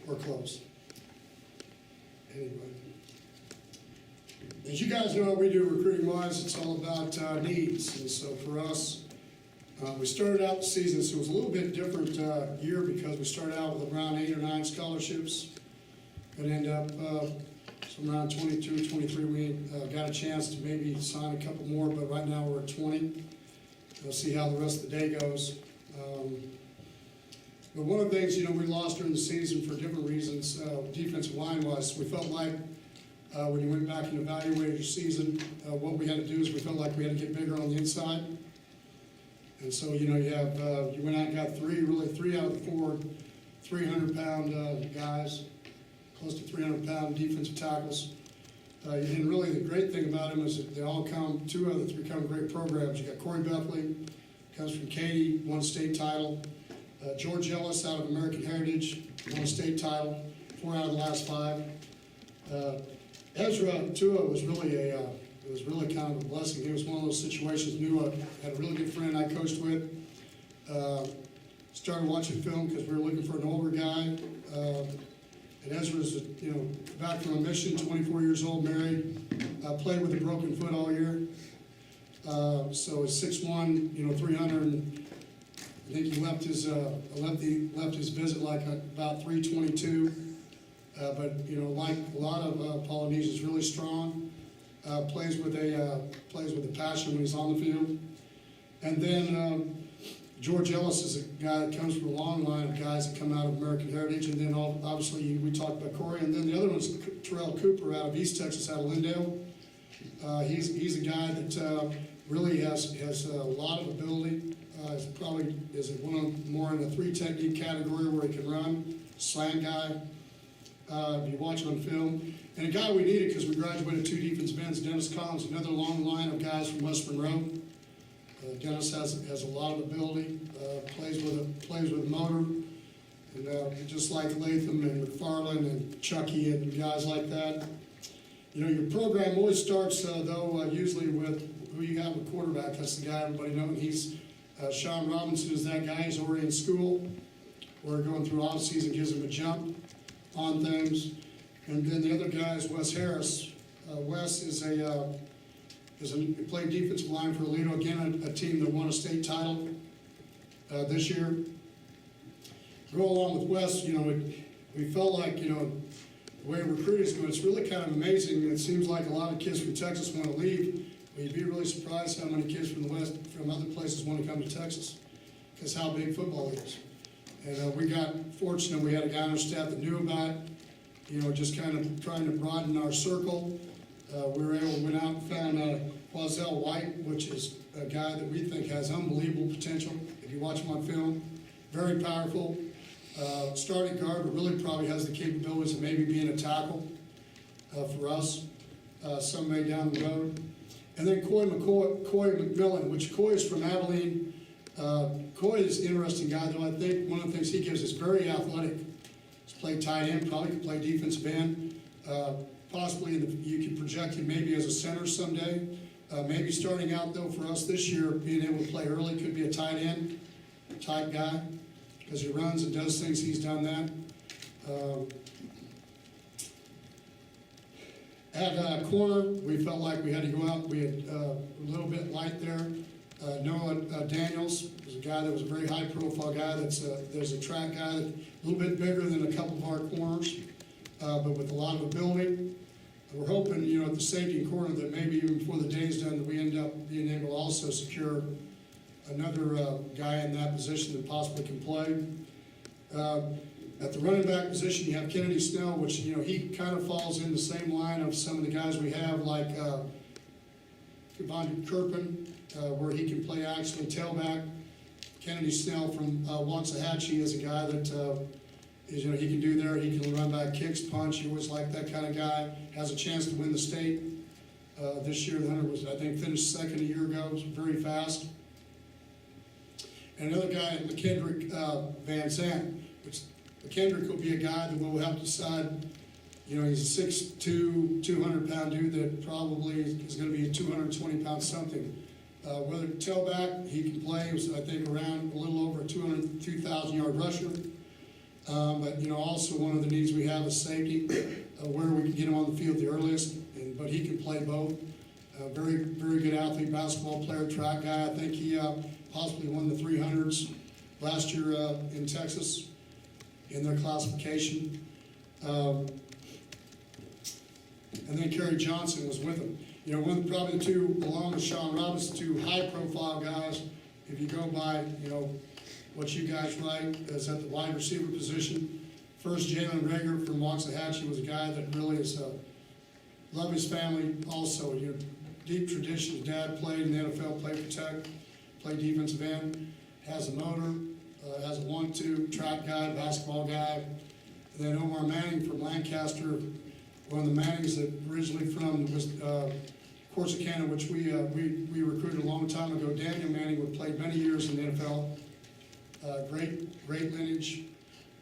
or close. Anyway. As you guys know, what we do recruiting-wise, it's all about needs. And so for us, we started out the season, so it was a little bit different year because we started out with around 8 or 9 scholarships and end up somewhere around 22, 23. We got a chance to maybe sign a couple more, but right now we're at 20. We'll see how the rest of the day goes. But one of the things, we lost during the season for different reasons, defensive line-wise. We felt like when you went back and evaluated your season, what we had to do is we felt like we had to get bigger on the inside. And so, you went out and got three out of the 4 300-pound guys, close to 300-pound defensive tackles. And really the great thing about them is that they all come, 2 out of the 3 come great programs. You got Corey Bethley, comes from Katy, won a state title. George Ellis out of American Heritage, won a state title, 4 out of the last 5. Ezra Tua was really kind of a blessing. He was one of those situations. Had a really good friend I coached with. Started watching film because we were looking for an older guy. And Ezra's, back from a mission, 24 years old, married, played with a broken foot all year. So he's 6'1", 300. And I think he left his visit like about 322. But like a lot of Polynesians, really strong. Plays with a passion when he's on the field. And then George Ellis is a guy that comes from a long line of guys that come out of American Heritage. And then obviously we talked about Corey. And then the other one's Terrell Cooper out of East Texas, out of Lindale. He's a guy that really has a lot of ability. Probably is more in the 3 technique category where he can run, slant guy. If you watch on film. And a guy we needed because we graduated 2 defensive ends, Dennis Collins, another long line of guys from West Monroe. Dennis has a lot of ability, plays with a motor, and just like Latham and McFarland and Chucky and guys like that. Your program always starts though usually with who you have a quarterback. That's the guy everybody knows. He's Sean Robinson is that guy. He's already in school. We're going through off season, gives him a jump on things. And then the other guy is Wes Harris. Wes he played defensive line for Aledo, again a team that won a state title this year. Go along with Wes, we felt like, the way recruiting's going, it's really kind of amazing. It seems like a lot of kids from Texas want to leave, but you'd be really surprised how many kids from the West, from other places want to come to Texas, because how big football is. And we got fortunate, we had a guy on our staff that knew about it, just kind of trying to broaden our circle. We were able to went out and found Quazell White, which is a guy that we think has unbelievable potential. If you watch him on film, very powerful. Starting guard, but really probably has the capabilities of maybe being a tackle for us someday down the road. And then Coy McMillan, which Coy is from Abilene. Coy is an interesting guy, though. I think one of the things he gives is very athletic. He's played tight end, probably could play defensive end. Possibly you could project him maybe as a center someday. Maybe starting out, though, for us this year, being able to play early, could be a tight end type guy, because he runs and does things. He's done that. At corner, we felt like we had to go out. We had a little bit light there. Noah Daniels was a guy that was a very high-profile guy. There's a track guy that's a little bit bigger than a couple of our corners, but with a lot of ability. We're hoping, at the safety and corner that maybe even before the day's done, that we end up being able to also secure another guy in that position that possibly can play. At the running back position, you have Kennedy Snell, which, he kind of falls in the same line of some of the guys we have, like Kevon Kirpin, where he can play actually tailback. Kennedy Snell from Waxahachie is a guy that he can do there. He can run back, kicks, punch. He always liked that kind of guy. Has a chance to win the state this year. The Hunter was, I think, finished second a year ago. Was very fast. And another guy, McKendrick Van Zandt, which McKendrick will be a guy that will help decide. He's a 6'2", 200-pound dude that probably is going to be a 220-pound something. Whether tailback, he can play. He was, I think, around a little over a 2,000-yard rusher. But, also one of the needs we have is safety, where we can get him on the field the earliest, but he can play both. Very, very good athlete, basketball player, track guy. I think he possibly won the 300s last year in Texas in their classification. And then Kerry Johnson was with him. Probably the two, along with Sean Roberts, two high-profile guys. If you go by, what you guys write, is at the wide receiver position. First, Jalen Rager from Waxahachie was a guy that really is love his family. Also, deep tradition. His dad played in the NFL, played for Tech, played defensive end, has a motor, has a 1-2, track guy, basketball guy. And then Omar Manning from Lancaster, one of the Mannings that originally from was Corsicana, which we recruited a long time ago. Daniel Manning, who played many years in the NFL. Great lineage.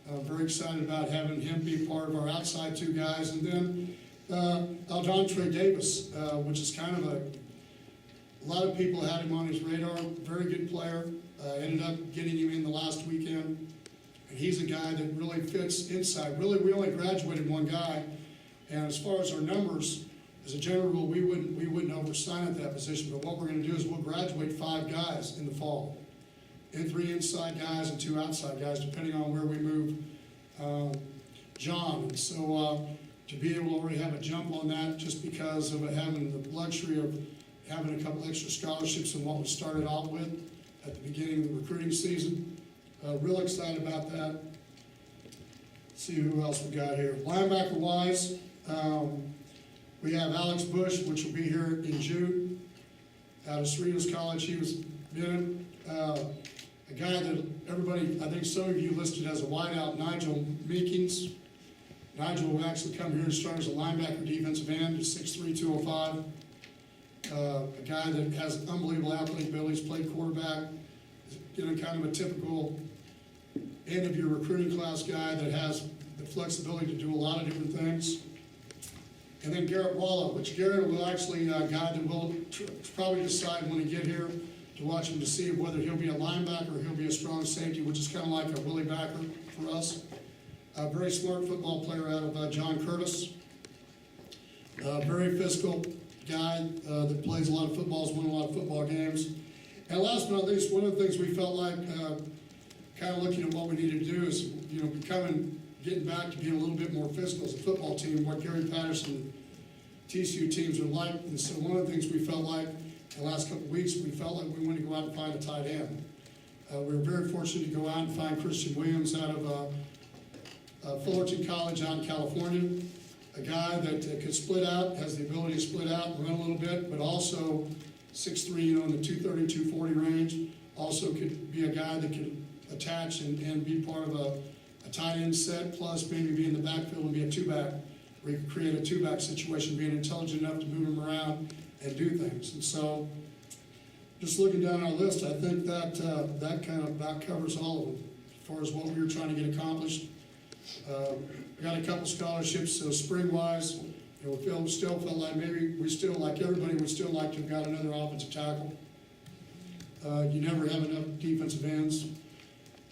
Very excited about having him be part of our outside two guys. And then Aldontre Davis, which is kind of a lot of people had him on his radar. Very good player. Ended up getting him in the last weekend. And he's a guy that really fits inside. Really, we only graduated one guy. And as far as our numbers, as a general rule, we wouldn't oversign at that position. But what we're going to do is we'll graduate 5 guys in the fall. And 3 inside guys and 2 outside guys, depending on where we move John. And so to be able to already have a jump on that, just because of having the luxury of having a couple extra scholarships than what we started out with at the beginning of the recruiting season. Real excited about that. Let's see who else we got here. Linebacker-wise, we have Alex Bush, which will be here in June, out of Cerritos College. He was been a guy that everybody, I think some of you listed as a wideout, Nigel Meekins. Nigel will actually come here and start as a linebacker defensive end, 6'3", 205. A guy that has unbelievable athletic abilities, played quarterback, kind of a typical end of your recruiting class guy that has the flexibility to do a lot of different things. And then Garrett Walla, which Garrett will actually a guy that will probably decide when he get here to watch him to see whether he'll be a linebacker or he'll be a strong safety, which is kind of like a Willie Backer for us. A very smart football player out of John Curtis. Very physical guy that plays a lot of footballs, won a lot of football games. And last but not least, one of the things we felt like, kind of looking at what we needed to do is, getting back to being a little bit more physical as a football team, what Gary Patterson and TCU teams are like. And so one of the things we felt like in the last couple of weeks, we felt like we wanted to go out and find a tight end. We were very fortunate to go out and find Christian Williams out of Fullerton College out in California. A guy that could split out, has the ability to split out and run a little bit, but also 6'3", in the 230, 240 range. Also could be a guy that could attach and be part of a tight end set, plus maybe be in the backfield and be a two-back, where you could create a two-back situation, being intelligent enough to move him around and do things. And so, just looking down our list, I think that that kind of about covers all of them as far as what we were trying to get accomplished. We got a couple scholarships, so spring-wise, we still felt like maybe we still, like everybody, would still like to have got another offensive tackle. You never have enough defensive ends.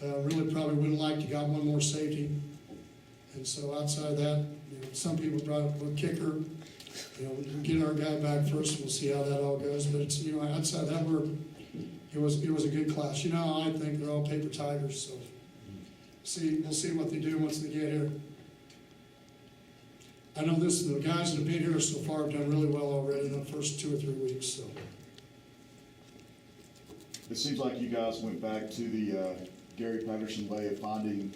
Really probably would have liked to got one more safety. And so outside of that, some people brought up a kicker. We'll get our guy back first, and we'll see how that all goes. But it's, outside of that, it was a good class. I think they're all paper tigers. So we'll see what they do once they get here. I know the guys that have been here so far have done really well already in the first 2 or 3 weeks. So it seems like you guys went back to the Gary Patterson way of finding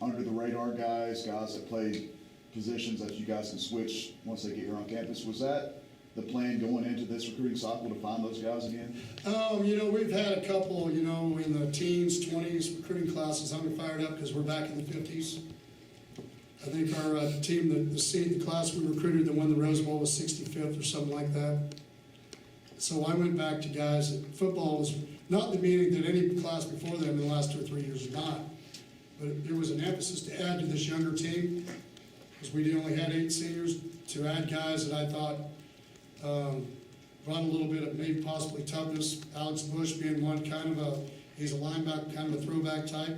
under the radar guys that play positions that you guys can switch once they get here on campus. Was that the plan going into this recruiting cycle, to find those guys again? We've had a couple, in the teens, 20s recruiting classes. I'm fired up because we're back in the 50s. I think our team, the class we recruited that won the Rose Bowl was 65th or something like that. So I went back to guys that football was not the meaning that any class before them in the last 2 or 3 years was not, but there was an emphasis to add to this younger team, because we only had 8 seniors, to add guys that I thought brought a little bit of maybe possibly toughness. Alex Bush being one, he's a linebacker, kind of a throwback type.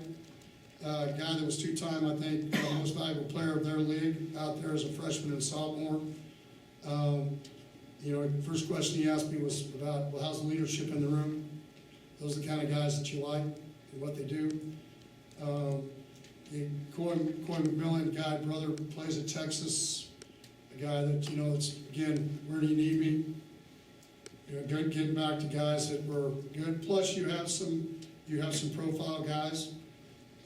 A guy that was two-time, I think, most valuable player of their league out there as a freshman and sophomore. You know, first question he asked me was about, well, how's the leadership in the room? Those are the kind of guys that you like and what they do. Coy McMillan, guy, brother, plays at Texas. A guy that, you know, it's, again, where do you need me? You know, good getting back to guys that were good. Plus, you have some profile guys.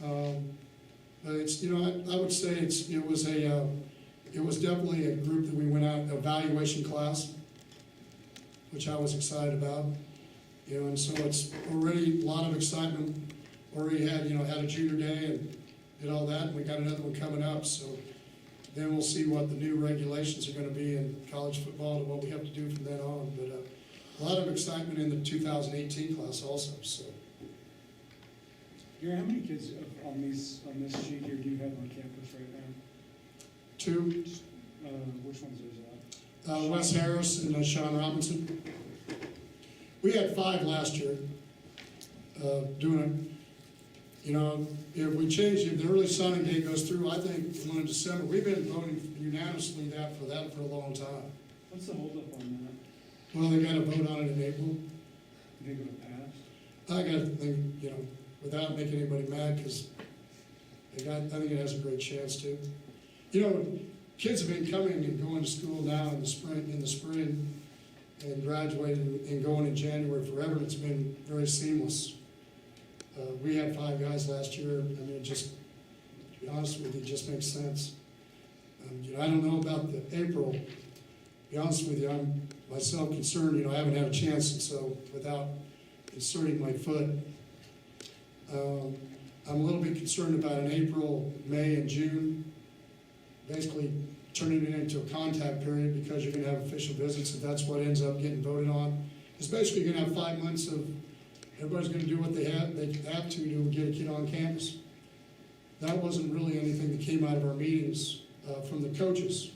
But it's, you know, I would say it was definitely a group that we went out, evaluation class, which I was excited about. You know, and so it's already a lot of excitement. Already had a junior day and did all that, and we got another one coming up. So then we'll see what the new regulations are going to be in college football and what we have to do from then on. But a lot of excitement in the 2018 class also. So. Gary, how many kids on this sheet here do you have on campus right now? 2. Which ones is that? Wes Harris and Sean Robinson. We had 5 last year doing it. You know, if we change, if the early signing date goes through, I think one in December. We've been voting unanimously for a long time. What's the holdup on that? Well, they got to vote on it in April. You think it'll pass? I got to think, you know, without making anybody mad, because I think it has a great chance to. You know, kids have been coming and going to school now in the spring, and graduating and going in January forever. And it's been very seamless. We had 5 guys last year. I mean, it just, to be honest with you, it just makes sense. You know, I don't know about the April. To be honest with you, I'm myself concerned. You know, I haven't had a chance, and so without inserting my foot, I'm a little bit concerned about in April, May, and June, basically turning it into a contact period, because you're going to have official visits, if that's what ends up getting voted on. It's basically going to have 5 months of everybody's going to do what they have to get a kid on campus. That wasn't really anything that came out of our meetings from the coaches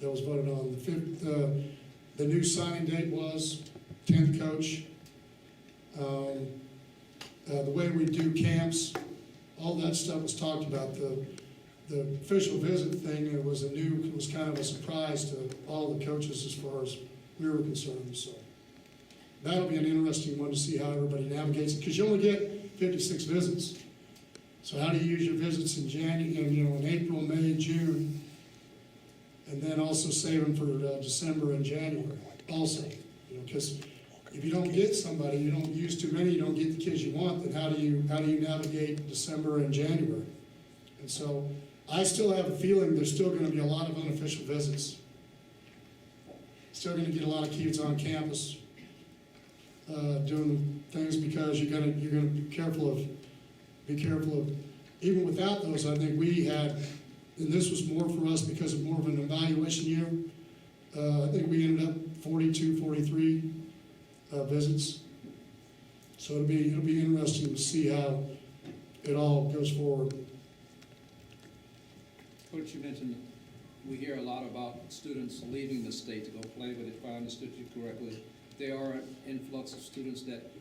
that was voted on. The new signing date was 10th coach. The way we do camps, all that stuff was talked about. The official visit thing, it was kind of a surprise to all the coaches as far as we were concerned. So that'll be an interesting one to see how everybody navigates it, because you only get 56 visits. So how do you use your visits in January, in April, May, June, and then also save them for December and January also, because if you don't get somebody, you don't use too many, you don't get the kids you want, then how do you navigate December and January? And so I still have a feeling there's still going to be a lot of unofficial visits. Still going to get a lot of kids on campus doing things, because you're going to be careful of, even without those. I think we had, and this was more for us because of more of an evaluation year. I think we ended up 42, 43 visits. So it'll be interesting to see how it all goes forward. Coach, you mentioned we hear a lot about students leaving the state to go play, but if I understood you correctly, there are an influx of students that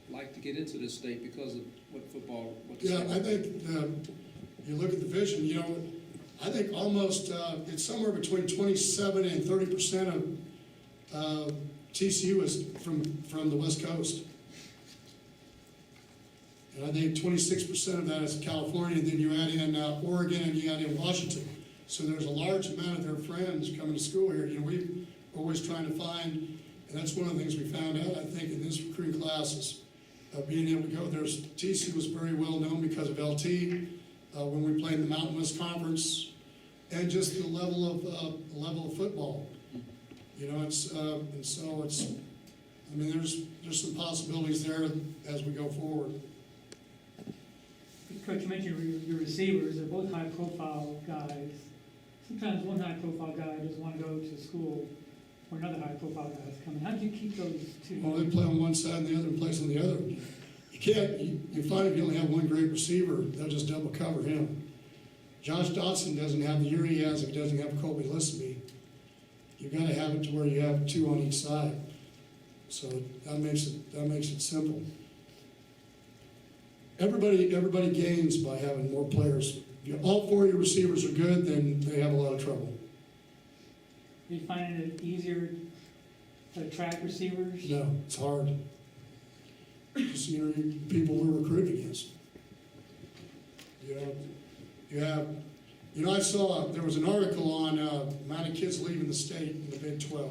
like to get into this state because of what the Yeah, state. I think you look at the vision, I think almost, it's somewhere between 27 and 30% of TCU is from the West Coast. And I think 26% of that is California, and then you add in Oregon, and you add in Washington. So there's a large amount of their friends coming to school here. We're always trying to find, and that's one of the things we found out, I think, in this recruiting class is being able to go. TCU was very well known because of LT, when we played in the Mountain West Conference, and just the level of football. And so it's, I mean, there's some possibilities there as we go forward. Coach, you mentioned your receivers, they're both high-profile guys. Sometimes one high-profile guy doesn't want to go to school, or another high-profile guy is coming. How do you keep those two? Well, they play on one side and the other plays on the other. You can't, you find if you only have one great receiver, they'll just double cover him. Josh Dotson doesn't have the year he has if he doesn't have Colby Listenby. You've got to have it to where you have 2 on each side. So that makes it simple. everybody gains by having more players. If all four of your receivers are good, then they have a lot of trouble. Are you finding it easier to attract receivers? No, it's hard. Just, you know, people we're recruiting against. You know, I saw, there was an article on amount of kids leaving the state in the Big 12.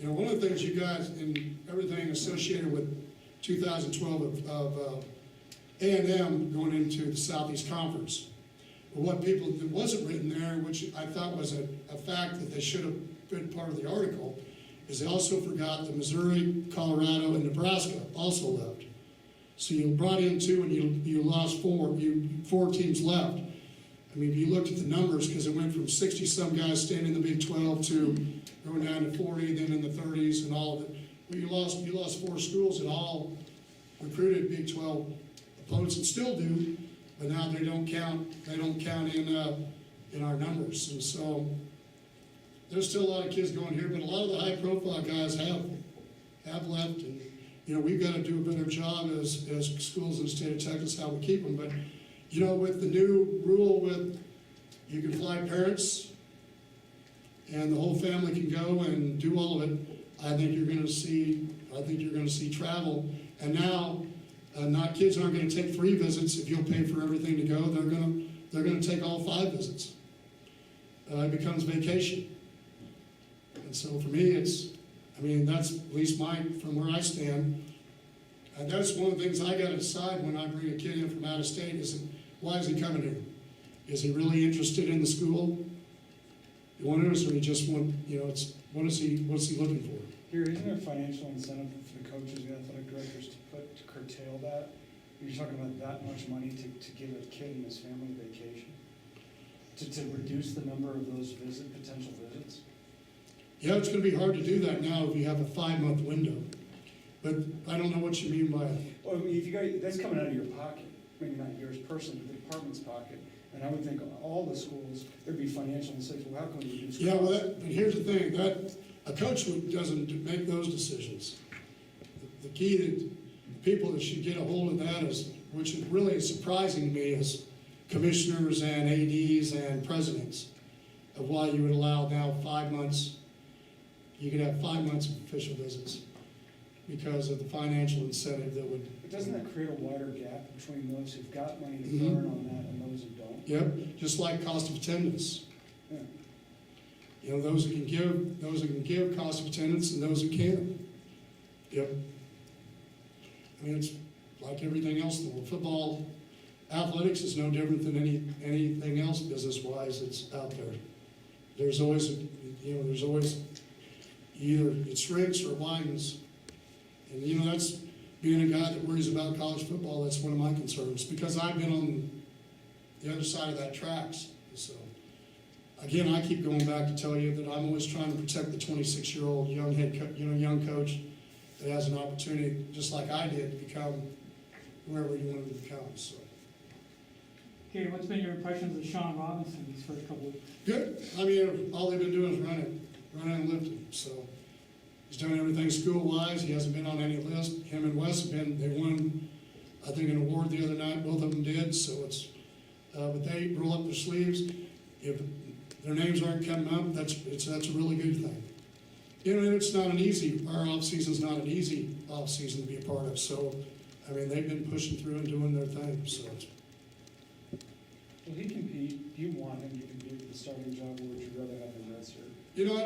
You know, one of the things you guys, and everything associated with 2012 of A&M going into the Southeast Conference, but what people, that wasn't written there, which I thought was a fact that they should have been part of the article, is they also forgot that Missouri, Colorado, and Nebraska also left. So you brought in two and you lost four, four teams left. I mean, if you looked at the numbers, because it went from 60-some guys staying in the Big 12 to going down to 40, then in the 30s and all of it. Well, you lost four schools that all recruited Big 12 opponents and still do, but now they don't count in our numbers. And so there's still a lot of kids going here, but a lot of the high-profile guys have left. And you know, we've got to do a better job as schools in the state of Texas how we keep them. But you know, with the new rule with you can fly parents and the whole family can go and do all of it, I think you're going to see travel. And now, not kids aren't going to take 3 visits if you'll pay for everything to go. They're going to take all 5 visits. It becomes vacation. And so for me, that's at least from where I stand. And that's one of the things I got to decide when I bring a kid in from out of state is, why is he coming here? Is he really interested in the school? You want to, or he just want, you know, what's he looking for? Gary, isn't there a financial incentive for the coaches and athletic directors to curtail that? You're talking about that much money to give a kid and his family vacation? To reduce the number of those potential visits? Yeah, it's going to be hard to do that now if you have a 5-month window. But I don't know what you mean by it. Well, I mean, if you got, that's coming out of your pocket, maybe not yours personally, but the department's pocket. And I would think all the schools, there'd be financial incentives. Well, how can we reduce costs? Yeah, but here's the thing, that a coach doesn't make those decisions. The key that the people that should get a hold of that is, which is really surprising to me, is commissioners and ADs and presidents of why you would allow now 5 months. You could have 5 months of official visits because of the financial incentive that would. But doesn't that create a wider gap between those who've got money to burn on that and those who don't? Yep, just like cost of attendance. Yeah. You know, those who can give cost of attendance and those who can't. Yep. I mean, it's like everything else in the world. Football, athletics is no different than anything else business-wise that's out there. There's always either it shrinks or it widens. And you know, that's being a guy that worries about college football, that's one of my concerns, because I've been on the other side of that tracks. So again, I keep going back to tell you that I'm always trying to protect the 26-year-old young coach that has an opportunity, just like I did, to become whoever you want to become. So Gary, what's been your impressions of Sean Robinson these first couple of weeks? good. I mean, all they've been doing is running and lifting. So he's done everything school-wise. He hasn't been on any list. Him and Wes they won, I think, an award the other night. Both of them did. So it's, but they roll up their sleeves. If their names aren't coming up, that's a really good thing. You know, and it's not an easy. Our off season's not an easy off season to be a part of. So, I mean, they've been pushing through and doing their thing. So. Will he compete? Do you want him to compete for the starting job, or would you rather have him redshirt? You know,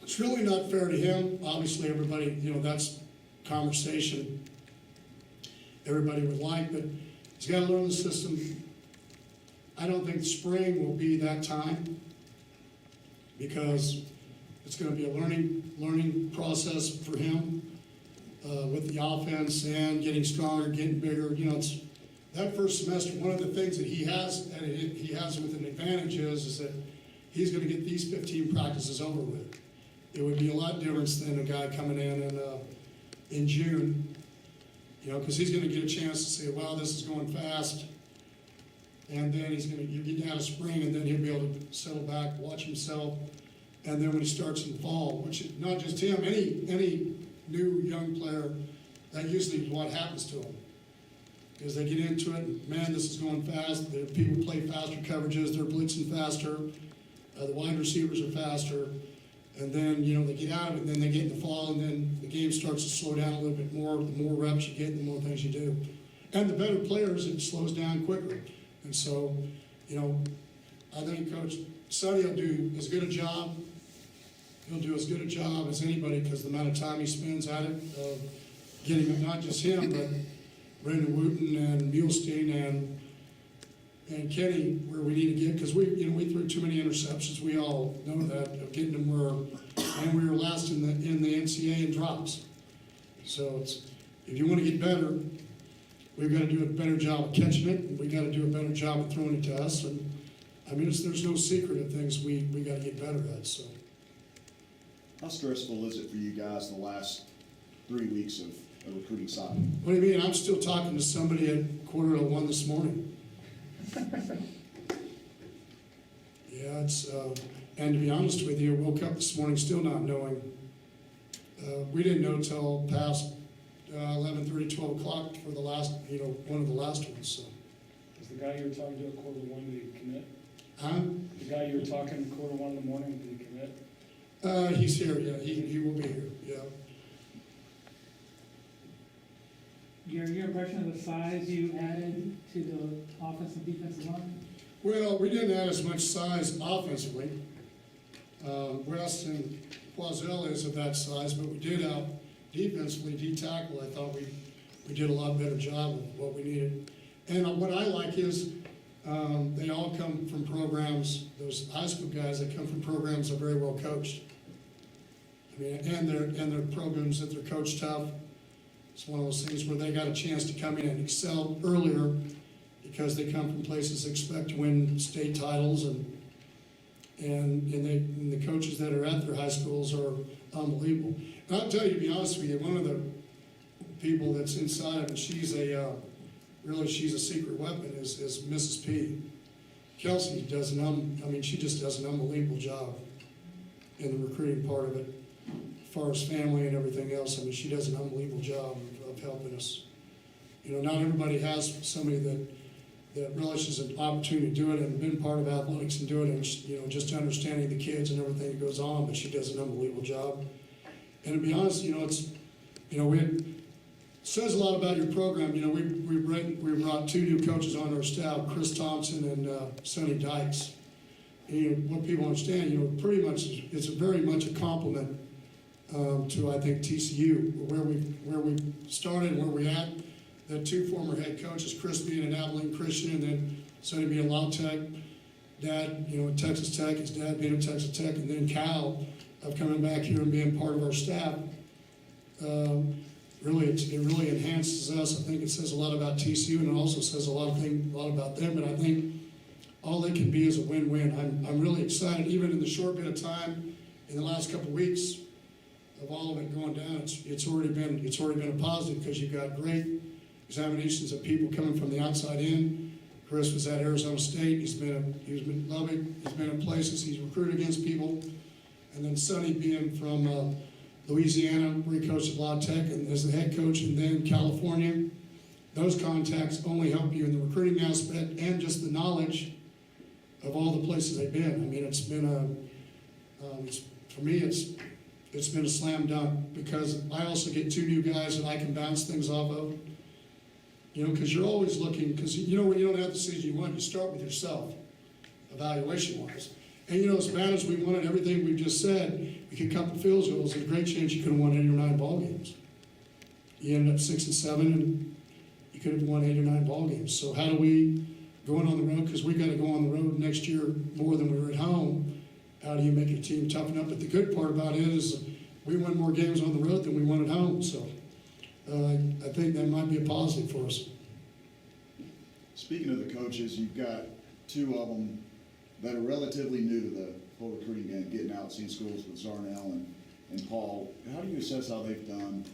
it's really not fair to him. Obviously, everybody, you know, that's conversation everybody would like, but he's got to learn the system. I don't think spring will be that time because it's going to be a learning process for him with the offense and getting stronger, getting bigger. You know, it's that first semester. One of the things that he has with an advantage is that he's going to get these 15 practices over with. It would be a lot different than a guy coming in June, you know, because he's going to get a chance to say, "Wow, this is going fast," and then you get down to spring, and then he'll be able to settle back, watch himself, and then when he starts in fall, which not just him, any new young player, that usually is what happens to him. because they get into it, and man, this is going fast, the people play faster coverages, they're blitzing faster, the wide receivers are faster, and then, you know, they get out of it, and then they get in the fall, and then the game starts to slow down a little bit more. The more reps you get, the more things you do. And the better players, it slows down quicker. And so, you know, I think Coach Sonny will do as good a job, he'll do as good a job as anybody, because the amount of time he spends at it, getting it, not just him, but Brendan Wooten and Mulestein and Kenny, where we need to get, because we threw too many interceptions. We all know that, of getting them and we were last in the NCAA in drops. So if you want to get better, we've got to do a better job of catching it, and we've got to do a better job of throwing it to us. And I mean, there's no secret of things we got to get better at. So, How stressful is it for you guys the last 3 weeks of a recruiting cycle? what do you mean? I'm still talking to somebody at 1:45 this morning. Yeah, and to be honest with you, I woke up this morning still not knowing. We didn't know till past 11:30, 12 o'clock for the last, one of the last ones, so. Is the guy you were talking to at 1:45, did he commit? Huh? The guy you were talking to 1:45 in the morning, did he commit? He's here, yeah, he will be here, yeah. Your impression of the size you added to the offensive defensive line? Well, we didn't add as much size offensively. West and Quazell is of that size, but we did out defensively, D-tackle. I thought we did a lot better job of what we needed. And what I like is they all come from programs, those high school guys that come from programs that are very well coached. I mean, and their programs that they're coached tough. It's one of those things where they got a chance to come in and excel earlier because they come from places that expect to win state titles, and the coaches that are at their high schools are unbelievable. And I'll tell you, to be honest with you, one of the people that's inside of it, she's a secret weapon, is Mrs. P. Kelsey she just does an unbelievable job in the recruiting part of it. As far as family and everything else, I mean, she does an unbelievable job of helping us. Not everybody has somebody that relishes an opportunity to do it and been part of athletics and do it, and just understanding the kids and everything that goes on, but she does an unbelievable job. And to be honest, it says a lot about your program. We brought 2 new coaches on our staff, Chris Thompson and Sonny Dykes. And, what people understand, pretty much it's very much a compliment to, I think, TCU, where we started, where we at. The 2 former head coaches, Chris being an Abilene Christian, and then Sonny being a La Tech, Dad, at Texas Tech, his dad being at Texas Tech, and then Cal of coming back here and being part of our staff. It really enhances us. I think it says a lot about TCU, and it also says a lot about them. But I think all they can be is a win-win. I'm really excited, even in the short bit of time in the last couple of weeks of all of it going down. It's already been a positive, because you've got great examinations of people coming from the outside in. Chris was at Arizona State. He's been at Lubbock. He's been in places. He's recruited against people. And then Sonny being from Louisiana, where he coached at La Tech and as the head coach, and then California. Those contacts only help you in the recruiting aspect and just the knowledge of all the places they've been. I mean, it's been for me, it's been a slam dunk, because I also get 2 new guys that I can bounce things off of. Because you're always looking, because when you don't have the decision you want, you start with yourself, evaluation-wise. And as bad as we wanted everything we just said, we could cut the field goals, there's a great chance you could have won 8 or 9 ball games. You ended up 6 and 7, and you could have won 8 or 9 ball games. So how do we, going on the road, because we got to go on the road next year more than we were at home, how do you make your team toughen up? But the good part about it is we win more games on the road than we won at home. So I think that might be a positive for us. Speaking of the coaches, you've got 2 of them that are relatively new to the full recruiting game, getting out, seeing schools with Zarnell and Paul. How do you assess how they've done?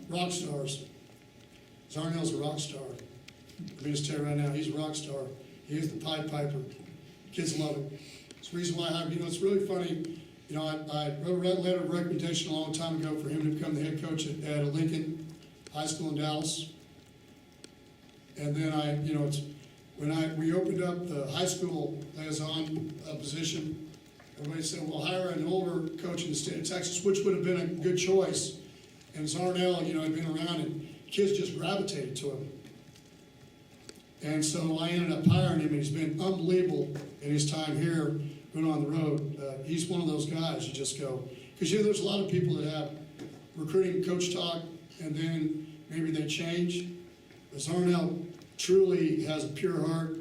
Rock stars. Zarnell's a rock star. Let me just tell you right now, he's a rock star. He is the Pied Piper. Kids love it. It's the reason why it's really funny. I wrote a letter of recommendation a long time ago for him to become the head coach at Lincoln High School in Dallas. And then we opened up the high school liaison position, everybody said, well, hire an older coach in the state of Texas, which would have been a good choice. And Zarnell, had been around and kids just gravitated to him. And so I ended up hiring him, and he's been unbelievable in his time here, going on the road. He's one of those guys you just go, because there's a lot of people that have recruiting coach talk, and then maybe they change. But Zarnell truly has a pure heart,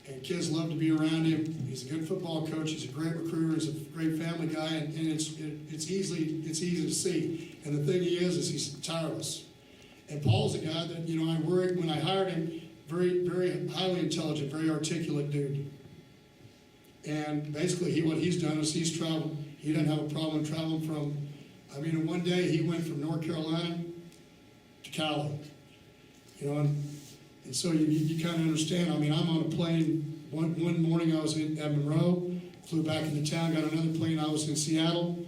and kids love to be around him. He's a good football coach. He's a great recruiter. He's a great family guy, and it's easy to see. And the thing is he's tireless. And Paul's a guy that I worried when I hired him. Very, very highly intelligent, very articulate dude. And basically, what he's done is he's traveled. He doesn't have a problem traveling from. One day he went from North Carolina to Cali. And so you kind of understand. I'm on a plane. One morning I was at Monroe, flew back into town, got another plane, I was in Seattle,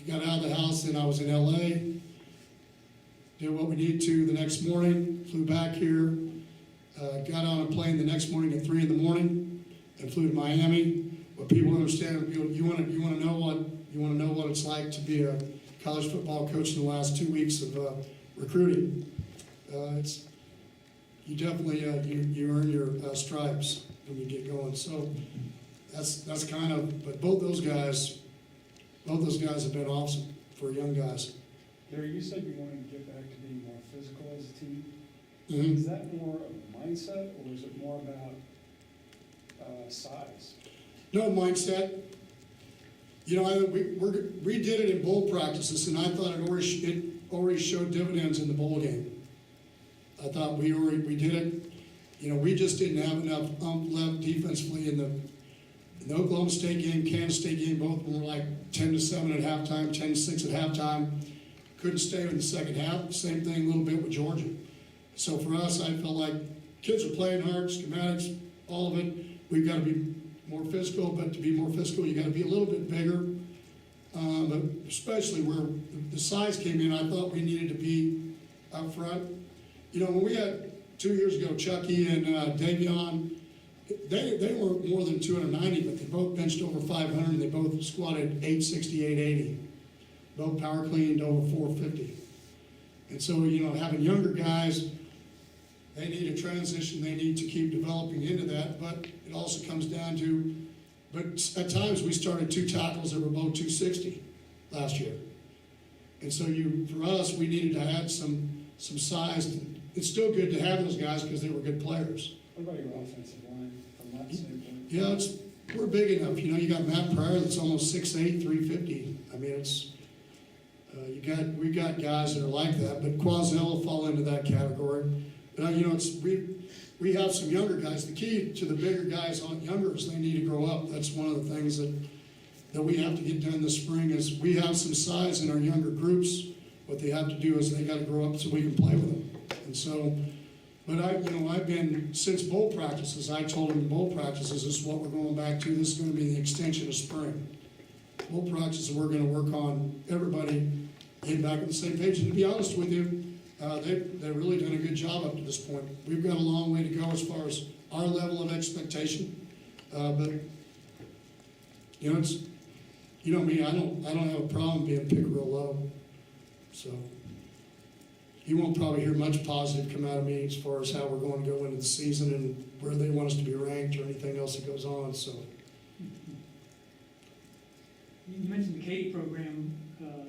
got out of the house, and I was in LA, did what we needed to the next morning, flew back here, got on a plane the next morning at 3 in the morning, and flew to Miami. But people understand, you want to know what it's like to be a college football coach in the last 2 weeks of recruiting. You definitely you earn your stripes when you get going. So that's kind of. But both those guys have been awesome for young guys. Gary, you said you wanted to get back to being more physical as a team. Mm-hmm. Is that more of a mindset, or is it more about size? No mindset. We did it in bowl practices, and I thought it already showed dividends in the bowl game. I thought we did it. We just didn't have enough left defensively in the Oklahoma State game, Kansas State game. Both of them were like 10-7 at halftime, 10-6 at halftime. Couldn't stay in the second half. Same thing a little bit with Georgia. So for us, I felt like kids are playing hard, schematics, all of it. We've got to be more physical, but to be more physical, you got to be a little bit bigger. But especially where the size came in, I thought we needed to be up front. When we had 2 years ago, Chucky and Davion, they were more than 290, but they both benched over 500, and they both squatted 860, 880. Both power cleaned over 450. And so, having younger guys, they need a transition. They need to keep developing into that, but it also comes down to, but at times we started 2 tackles that were both 260 last year. And so for us, we needed to add some size. It's still good to have those guys because they were good players. What about your offensive line from that standpoint? Yeah, we're big enough. You got Matt Pryor that's almost 6'8", 350. We got guys that are like that, but Quazell will fall into that category. But we have some younger guys. The key to the bigger guys on younger is they need to grow up. That's one of the things that we have to get done this spring is we have some size in our younger groups. What they have to do is they got to grow up so we can play with them. And so, but I've been, since bowl practices, I told them in bowl practices, this is what we're going back to. This is going to be the extension of spring. Bowl practices, we're going to work on everybody getting back on the same page. And to be honest with you, they've really done a good job up to this point. We've got a long way to go as far as our level of expectation. But it's, me, I don't have a problem being picked real low. So you won't probably hear much positive come out of me as far as how we're going to go into the season and where they want us to be ranked or anything else that goes on. So You mentioned the Katie program,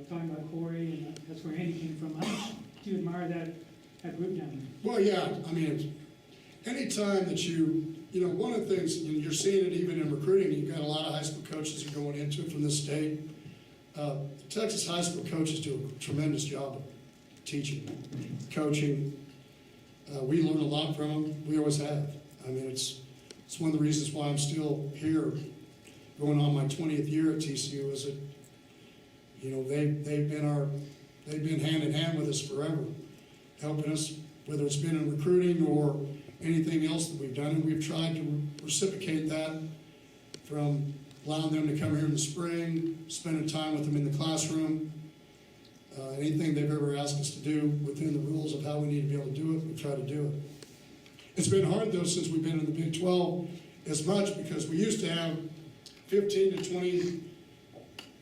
talking about Corey, and that's where Andy came from. How much do you admire that group down there? well, yeah, anytime that one of the things, you're seeing it even in recruiting, you've got a lot of high school coaches that are going into it from this state. Texas high school coaches do a tremendous job of teaching, coaching. We learn a lot from them. We always have. It's one of the reasons why I'm still here, going on my 20th year at TCU. Is that they've been hand in hand with us forever, helping us, whether it's been in recruiting or anything else that we've done, and we've tried to reciprocate that from allowing them to come here in the spring, spending time with them in the classroom. Anything they've ever asked us to do within the rules of how we need to be able to do it, we try to do it. It's been hard though since we've been in the Big 12 as much, because we used to have 15 to 20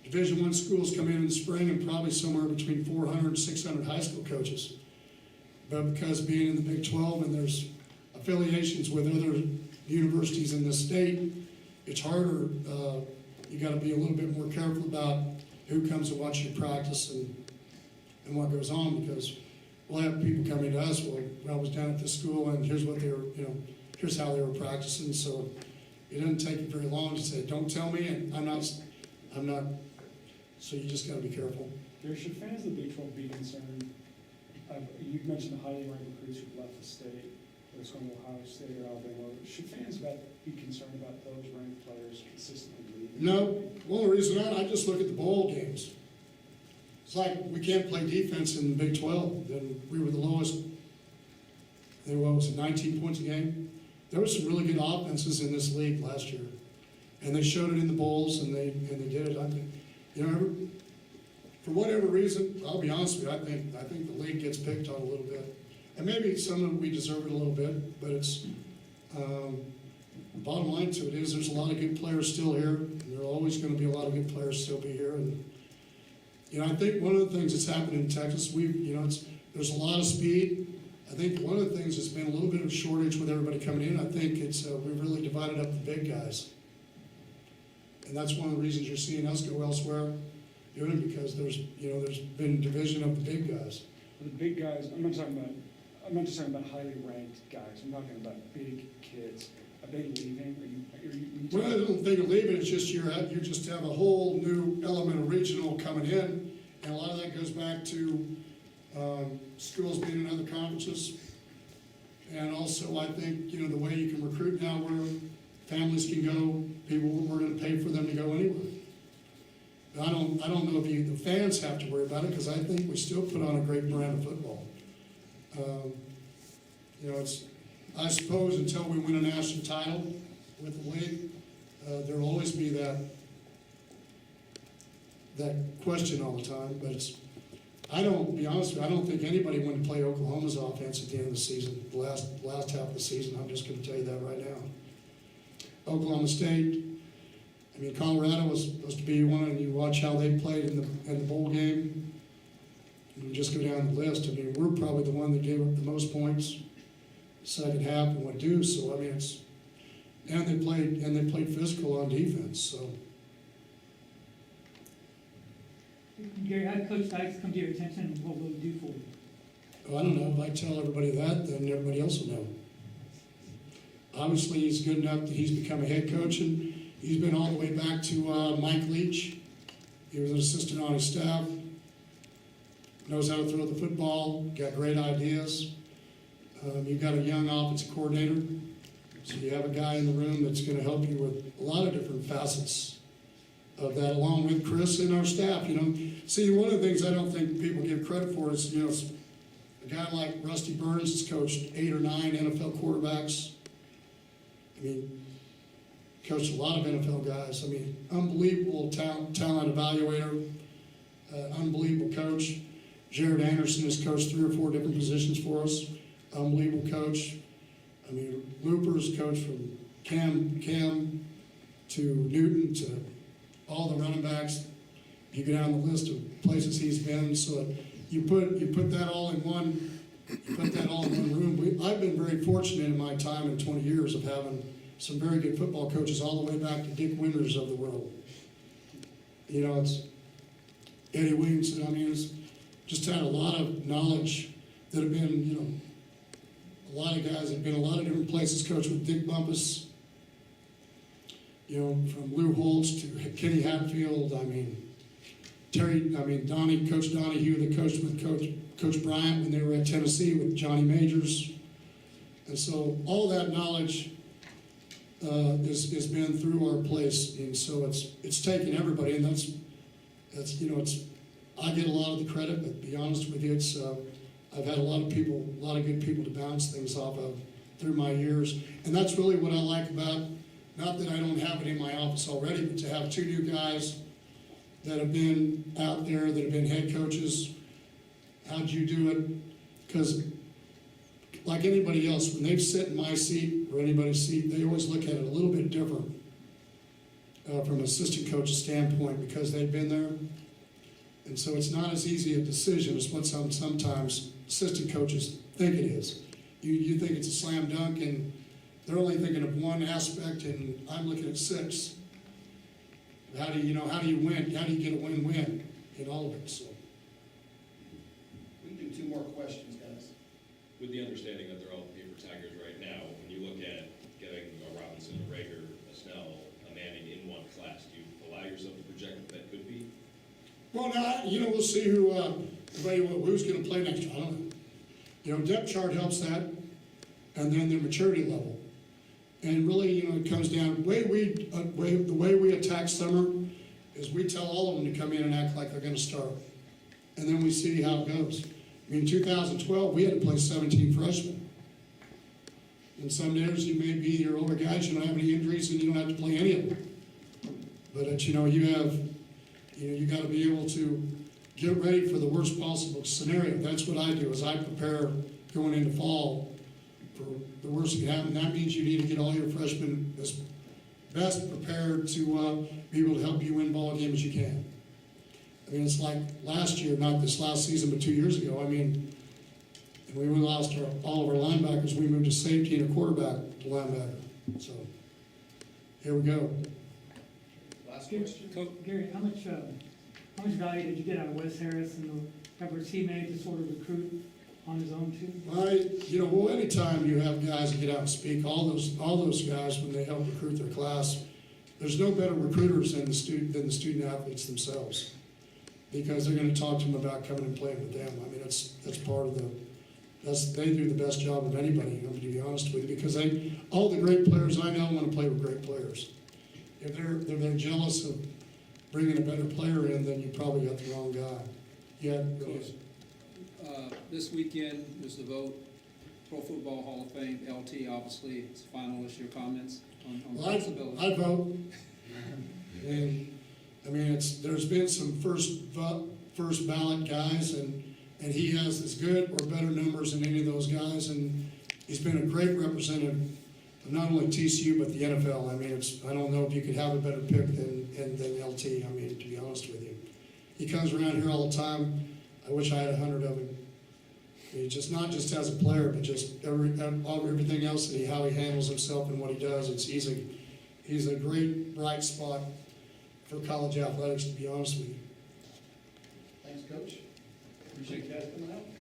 Division I schools come in the spring, and probably somewhere between 400 and 600 high school coaches. But because being in the Big 12 and there's affiliations with other universities in this state, it's harder. You got to be a little bit more careful about who comes to watch you practice and what goes on, because we'll have people coming to us, well, I was down at this school and here's what they were, here's how they were practicing. So it doesn't take you very long to say, don't tell me, and I'm not, so you just got to be careful. There should fans of the Big 12 be concerned? You mentioned the highly ranked recruits who've left the state, whether it's going to Ohio State or Alabama. Should fans be concerned about those ranked players consistently leaving? No, well, the reason I just look at the bowl games. It's like we can't play defense in the Big 12. Then we were the lowest. What was it, 19 points a game? There were some really good offenses in this league last year, and they showed it in the bowls, and they did it. For whatever reason, I'll be honest with you, I think the league gets picked on a little bit, and maybe some of it we deserve it a little bit, but it's bottom line to it is there's a lot of good players still here, and there are always going to be a lot of good players still be here. And I think one of the things that's happened in Texas, there's a lot of speed. I think one of the things that's been a little bit of a shortage with everybody coming in. I think it's we've really divided up the big guys, and that's one of the reasons you're seeing us go elsewhere doing it, because there's been division of the big guys. The big guys, I'm not just talking about highly ranked guys. I'm talking about big kids. Are they leaving? Are you Well, I don't think of leaving. It's just you just have a whole new element of regional coming in, and a lot of that goes back to schools being in other conferences, and also I think the way you can recruit now, where families can go, people we're going to pay for them to go anywhere. I don't know if the fans have to worry about it, because I think we still put on a great brand of football. I suppose until we win a national title with the league, there'll always be that question all the time. But I don't think anybody wanted to play Oklahoma's offense at the end of the season, the last half of the season. I'm just going to tell you that right now. Oklahoma State. Colorado was supposed to be one, and you watch how they played in the bowl game. And you just go down the list. We're probably the one that gave up the most points second half and went due. So and they played physical on defense. So Gary, how did Coach Dykes come to your attention, and what will he do for you? I don't know. If I tell everybody that, then everybody else will know. Obviously, he's good enough that he's become a head coach, and he's been all the way back to Mike Leach. He was an assistant on his staff, knows how to throw the football, got great ideas. You've got a young offensive coordinator, so you have a guy in the room that's going to help you with a lot of different facets of that, along with Chris and our staff. See, one of the things I don't think people give credit for is, a guy like Rusty Burns has coached 8 or 9 NFL quarterbacks. Coached a lot of NFL guys. Unbelievable talent evaluator, unbelievable coach. Jared Anderson has coached 3 or 4 different positions for us. Unbelievable coach. Looper's coached from Cam to Newton to all the running backs. You go down the list of places he's been. So you put that all in one. You put that all in one room. I've been very fortunate in my time in 20 years of having some very good football coaches, all the way back to Dick Winters of the world. It's Eddie Williamson. It's just had a lot of knowledge that have been, a lot of guys that have been a lot of different places, coached with Dick Bumpus, from Lou Holtz to Kenny Hatfield. Coach Donahue that coached with Coach Bryant when they were at Tennessee with Johnny Majors. And so all that knowledge has been through our place, and so it's taken everybody, and that's I get a lot of the credit, but to be honest with you, I've had a lot of good people to bounce things off of through my years, and that's really what I like about, not that I don't have it in my office already, but to have 2 new guys that have been out there, that have been head coaches. How'd you do it? Because like anybody else, when they've sit in my seat or anybody's seat, they always look at it a little bit different from an assistant coach's standpoint because they've been there. And so it's not as easy a decision as what sometimes assistant coaches think it is. You think it's a slam dunk and they're only thinking of one aspect and I'm looking at 6. How do you win? How do you get a win-win in all of it, so. We can do 2 more questions, guys. With the understanding that they're all paper taggers right now, when you look at getting a Robinson, a Rager, a Snell, a Manning in one class, do you allow yourself to project what that could be? Well, now, we'll see who's gonna play next year, I don't know. Depth chart helps that, and then their maturity level. And really, it comes down, the way we attack summer is we tell all of them to come in and act like they're gonna start. And then we see how it goes. In 2012, we had to play 17 freshmen. And some days you may be your older guys, you don't have any injuries and you don't have to play any of them. But, you gotta be able to get ready for the worst possible scenario. That's what I do, is I prepare going into fall for the worst that can happen. That means you need to get all your freshmen as best prepared to be able to help you win ball games as you can. It's like last year, not this last season, but 2 years ago. When we lost all of our linebackers, we moved to safety and a quarterback to linebacker. So, here we go. Last question. Gary, how much value did you get out of Wes Harris and the efforts he made to sort of recruit on his own too? Anytime you have guys that get out and speak, all those guys, when they help recruit their class, there's no better recruiters than the student athletes themselves, because they're going to talk to them about coming and playing with them. That's part of they do the best job of anybody, to be honest with you, because all the great players I know want to play with great players. If they're jealous of bringing a better player in, then you probably got the wrong guy. Yeah, go ahead. This weekend is the vote, Pro Football Hall of Fame, LT, obviously, it's finalist. Your comments on possibility? I vote. And, there's been some first ballot guys, and he has as good or better numbers than any of those guys, and he's been a great representative of not only TCU, but the NFL. I don't know if you could have a better pick than LT, to be honest with you. He comes around here all the time. I wish I had 100 of him. He's not just as a player, but just everything else that how he handles himself and what he does. He's a great bright spot for college athletics, to be honest with you. Thanks, Coach. Appreciate you guys coming out.